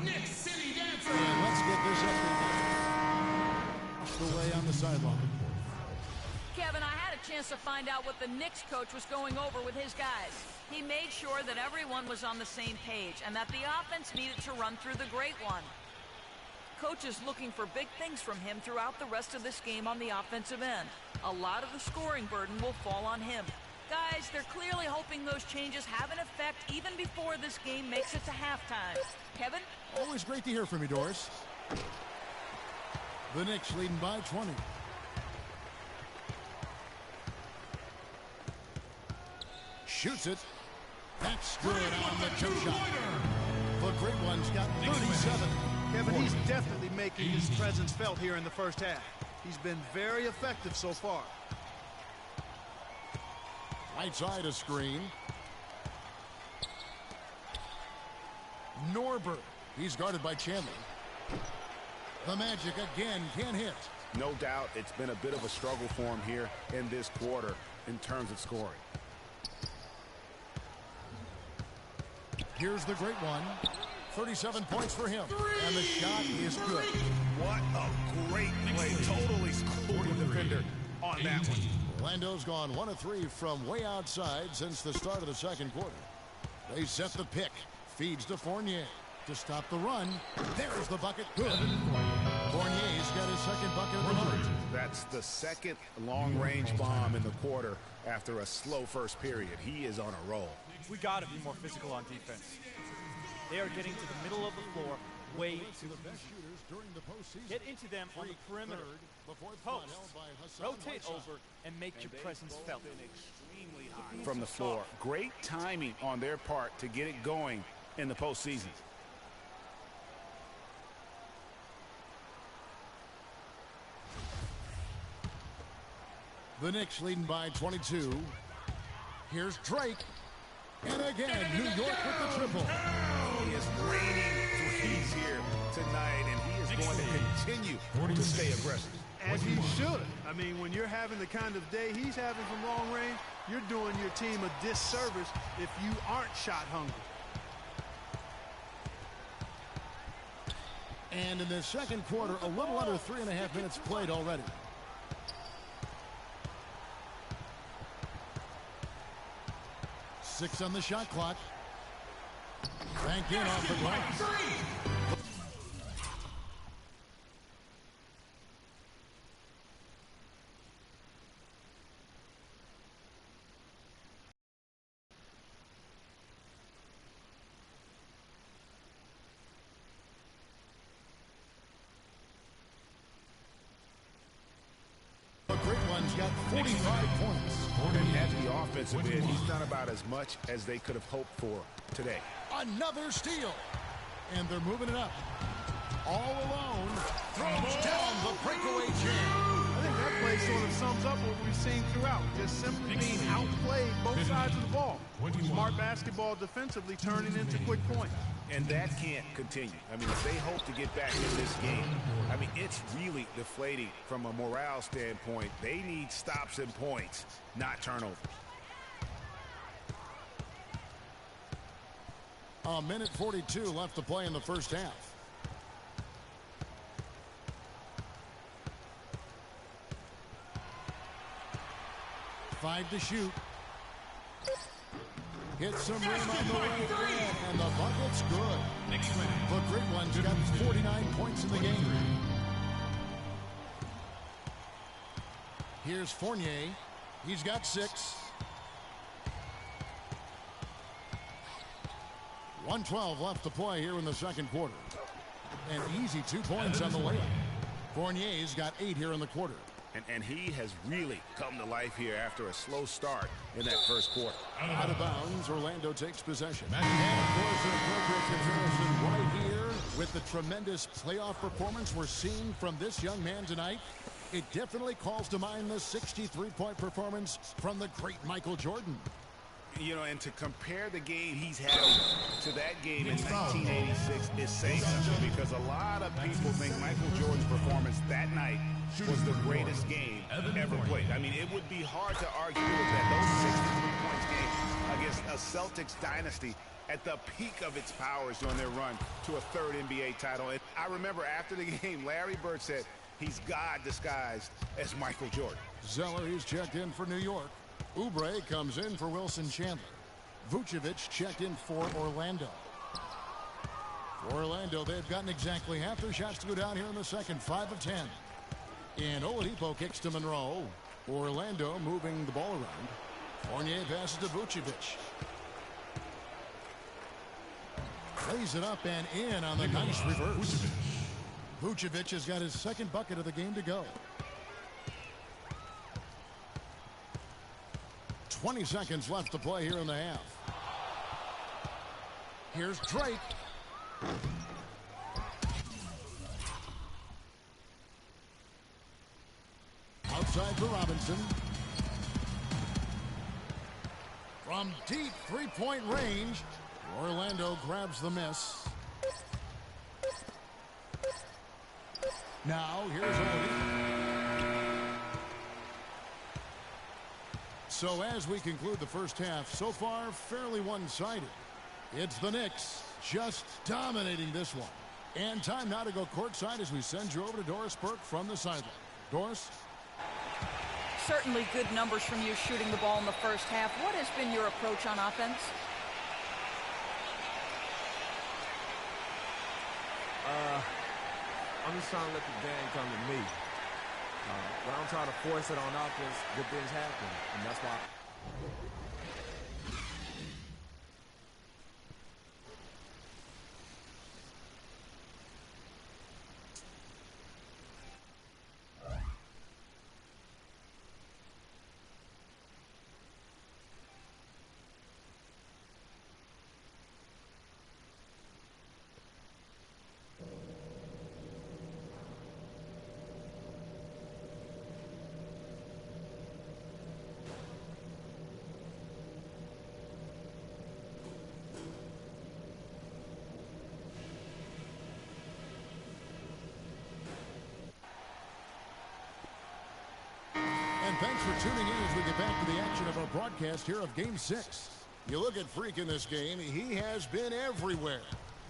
Knicks City Dancer. And let's get this up the way on the sideline. Kevin, I had a chance to find out what the Knicks coach was going over with his guys. He made sure that everyone was on the same page and that the offense needed to run through the great one. Coach is looking for big things from him throughout the rest of this game on the offensive end. A lot of the scoring burden will fall on him. Guys, they're clearly hoping those changes have an effect even before this game makes it to halftime. Kevin? Always great to hear from you, Doris. The Knicks leading by 20. Shoots it. That's good on the two shot. The Great One's got 37. Kevin, he's definitely making his presence felt here in the first half. He's been very effective so far. Right side a screen. Norberg. He's guarded by Chandler. The Magic again can't hit. No doubt it's been a bit of a struggle for him here in this quarter in terms of scoring. Here's the Great One. 37 points for him. And the shot is good. What a great play. Totally schooled the defender on that one. Orlando's gone 1 of 3 from way outside since the start of the second quarter. They set the pick. Feeds to Fournier to stop the run. There's the bucket. Good. Fournier's got his second bucket of the night. That's the second long-range bomb in the quarter after a slow first period. He is on a roll. We got to be more physical on defense. They are getting to the middle of the floor way too easy. Get into them on the perimeter. Post. Rotate over and make your presence felt. From the floor. Great timing on their part to get it going in the postseason. The Knicks leading by 22. Here's Drake. And again, New York with the triple. He is raining threes here tonight, and he is going to continue to stay aggressive. As he should. I mean, when you're having the kind of day he's having from long range, you're doing your team a disservice if you aren't shot hungry. And in the second quarter, a little under 3.5 minutes played already. Six on the shot clock. Banked in off the glass. The Great One's got 45 points. And at the offensive end, he's done about as much as they could have hoped for today. Another steal. And they're moving it up. All alone. Throws down the breakaway jam. I think that play sort of sums up what we've seen throughout. Just simply being outplayed both sides of the ball. Smart basketball defensively turning into quick points. And that can't continue. I mean, if they hope to get back in this game, I mean, it's really deflating from a morale standpoint. They need stops and points, not turnovers. A minute 42 left to play in the first half. Five to shoot. Hit some room on the way in, and the bucket's good. The Great One's got 49 points in the game. Here's Fournier. He's got 6. 1:12 left to play here in the second quarter. An easy 2 points on the layup. Fournier's got 8 here in the quarter. And he has really come to life here after a slow start in that first quarter. Out of bounds, Orlando takes possession. And of course, an appropriate comparison right here with the tremendous playoff performance we're seeing from this young man tonight. It definitely calls to mind the 63-point performance from the great Michael Jordan. You know, and to compare the game he's had to that game in 1986 is saying something, because a lot of people think Michael Jordan's performance that night was the greatest game ever played. I mean, it would be hard to argue with that. Those 63 points game against a Celtics dynasty at the peak of its powers on their run to a third NBA title. And I remember after the game, Larry Bird said he's God disguised as Michael Jordan. Zeller, he's checked in for New York. Oubre comes in for Wilson Chandler. Vucevic checked in for Orlando. For Orlando, they've gotten exactly half their shots to go down here in the second, 5 of 10. And Oladipo kicks to Monroe. Orlando moving the ball around. Fournier passes to Vucevic. Lays it up and in on the nice reverse. Vucevic has got his second bucket of the game to go. 20 seconds left to play here in the half. Here's Drake. Outside for Robinson. From deep three-point range, Orlando grabs the miss. Now, here's Oladipo. So as we conclude the first half, so far fairly one-sided. It's the Knicks just dominating this one. And time now to go courtside as we send you over to Doris Burke from the sideline. Doris? Certainly good numbers from you shooting the ball in the first half. What has been your approach on offense? I'm just trying to let the game come to me. When I'm trying to force it on offense, good things happen, and that's why. Thanks for tuning in as we get back to the action of our broadcast here of Game 6. You look at Freak in this game, he has been everywhere.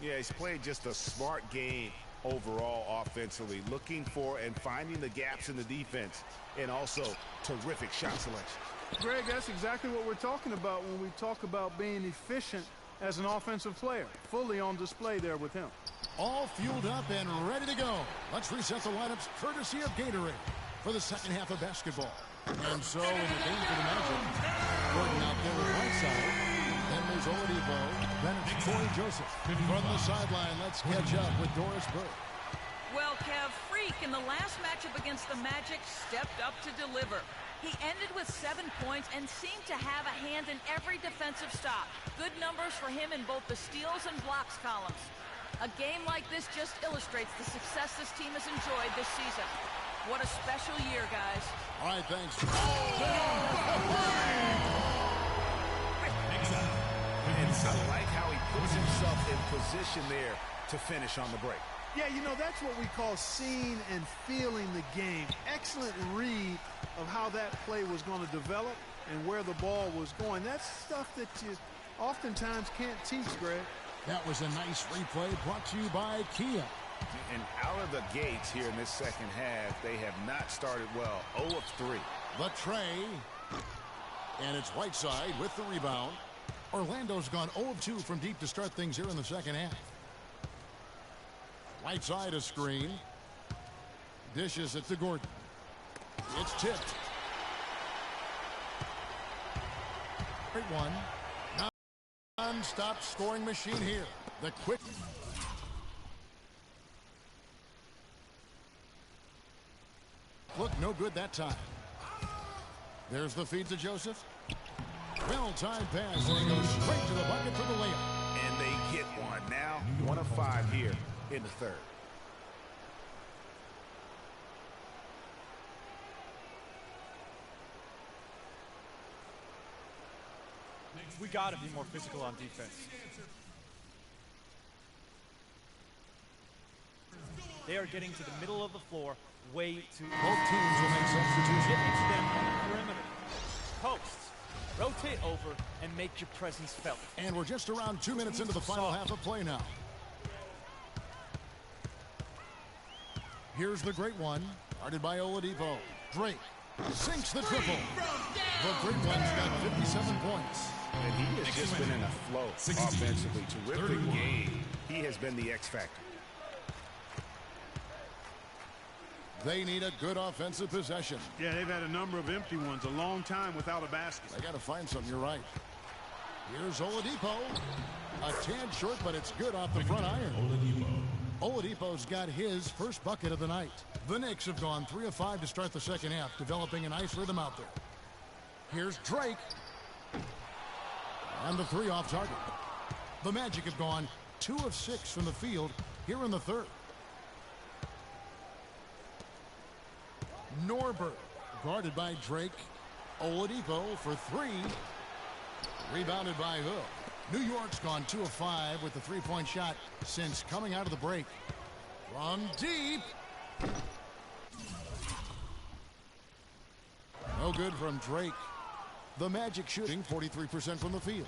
Yeah, he's played just a smart game overall offensively, looking for and finding the gaps in the defense, and also terrific shot selection. Greg, that's exactly what we're talking about when we talk about being efficient as an offensive player. Fully on display there with him. All fueled up and ready to go. Let's reset the lineups courtesy of Gatorade for the second half of basketball. And so in the game for the Magic, Gordon out there with Whiteside. Then there's Oladipo. Then it's Corey Joseph. From the sideline, let's catch up with Doris Burke. Well, Kev, Freak in the last matchup against the Magic stepped up to deliver. He ended with 7 points and seemed to have a hand in every defensive stop. Good numbers for him in both the steals and blocks columns. A game like this just illustrates the success this team has enjoyed this season. What a special year, guys. All right, thanks. And I like how he puts himself in position there to finish on the break. Yeah, you know, that's what we call seeing and feeling the game. Excellent read of how that play was going to develop and where the ball was going. That's stuff that you oftentimes can't teach, Greg. That was a nice replay brought to you by Kia. And out of the gates here in this second half, they have not started well. 0 of 3. The tray. And it's Whiteside with the rebound. Orlando's gone 0 of 2 from deep to start things here in the second half. Whiteside a screen. Dishes it to Gordon. It's tipped. Great one. Non-stop scoring machine here. The quick. Look, no good that time. There's the feed to Joseph. Well-timed pass, and he goes straight to the bucket for the layup. And they get one. Now 1 of 5 here in the third. We got to be more physical on defense. They are getting to the middle of the floor way too. Both teams will make substitutions. Get into them on the perimeter. Posts. Rotate over and make your presence felt. And we're just around 2 minutes into the final half of play now. Here's the great one, guarded by Oladipo. Drake sinks the triple. The great one's got 57 points. And he has just been in a flow offensively. Terrific game. He has been the X factor. They need a good offensive possession. Yeah, they've had a number of empty ones, a long time without a basket. They got to find something, you're right. Here's Oladipo. A tad short, but it's good off the front iron. Oladipo's got his first bucket of the night. The Knicks have gone 3 of 5 to start the second half, developing a nice rhythm out there. Here's Drake. And the 3 off target. The Magic have gone 2 of 6 from the field here in the third. Norbert, guarded by Drake. Oladipo for 3. Rebounded by Hook. New York's gone 2 of 5 with the three-point shot since coming out of the break. From deep. No good from Drake. The Magic shooting 43% from the field.